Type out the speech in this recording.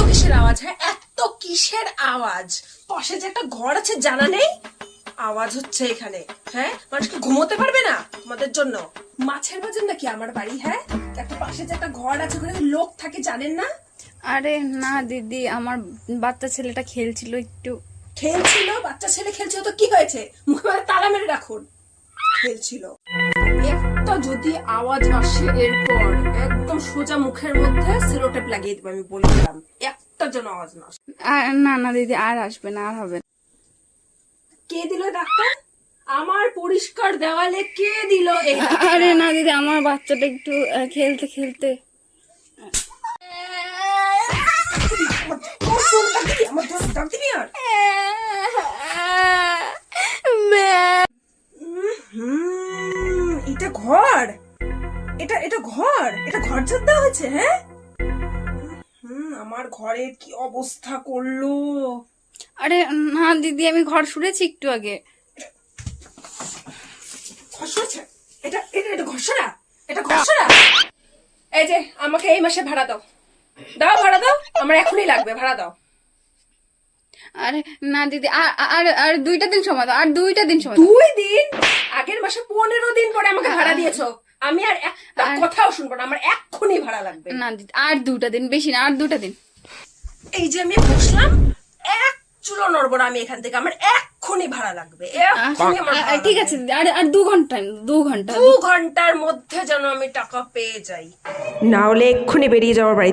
কিসের আওয়াজ? হ্যাঁ, এত কিসের আওয়াজ? পাশে যে একটা ঘর আছে জানা নেই, আওয়াজ হচ্ছে এখানে। হ্যাঁ, মানুষ কি ঘুমোতে পারবে না তোমাদের জন্য? মাছের বাজার নাকি আমার বাড়ি? হ্যাঁ, একটা পাশে যে একটা ঘর আছে ওখানে লোক থাকে জানেন না? আরে না দিদি, আমার বাচ্চা ছেলেটা খেলছিল একটু। খেলছিল? বাচ্চা ছেলে খেলছিল তো কি হয়েছে? মুখে মানে তালা মেরে রাখুন। খেলছিল। একটা যদি আওয়াজ আসে এরপর একদম সোজা মুখের মধ্যে সেলোটেপ লাগিয়ে দেবো, আমি বলে দিলাম। একটা যেন আওয়াজ না আসে। না না দিদি, আর আসবে না, আর হবে না। কে দিল ডাক্তার? আমার পরিষ্কার দেওয়ালে কে দিল এই ডাক্তার? আরে না দিদি, আমার বাচ্চাটা একটু খেলতে খেলতে। তোর ফোনটা দিবি? আমার দোষ দাম দিবি আর? এটা ঘর? এটা এটা ঘর? এটা ঘর ঝাড় দেওয়া হয়েছে? হ্যাঁ, আমার ঘরের কি অবস্থা করলো! আরে না দিদি, আমি ঘর শুনেছি একটু আগে। ঘষড়া? এটা এটা এটা ঘষড়া? এটা ঘষড়া? এই যে আমাকে এই মাসে ভাড়া দাও, দাও ভাড়া দাও, আমার এখনই লাগবে, ভাড়া দাও। আরে না দিদি, আর আর আর 2টা দিন সময় দাও, আর 2টা দিন সময় দাও। 2 দিন? আগের মাসে 15 দিন পরে আমাকে ভাড়া দিয়েছো, আমি আর একটা কথাও শুনবো না, আমার এক্ষুনি ভাড়া লাগবে। না দিদি, আর 2টা দিন, বেশি না, আর 2টা দিন। এই যে আমি বসলাম, এক চুলো নড়বো না আমি এখান থেকে, আমার এক্ষুনি ভাড়া লাগবে, এক্ষুনি আমার ভাড়া ঠিক লাগবে। আছে দিদি, আর 2 ঘন্টা, 2 ঘন্টা। 2 ঘন্টার মধ্যে যেন আমি টাকা পেয়ে যাই, না হলে এক্ষুনি বেরিয়ে যাওয়ার বাড়ি থেকে।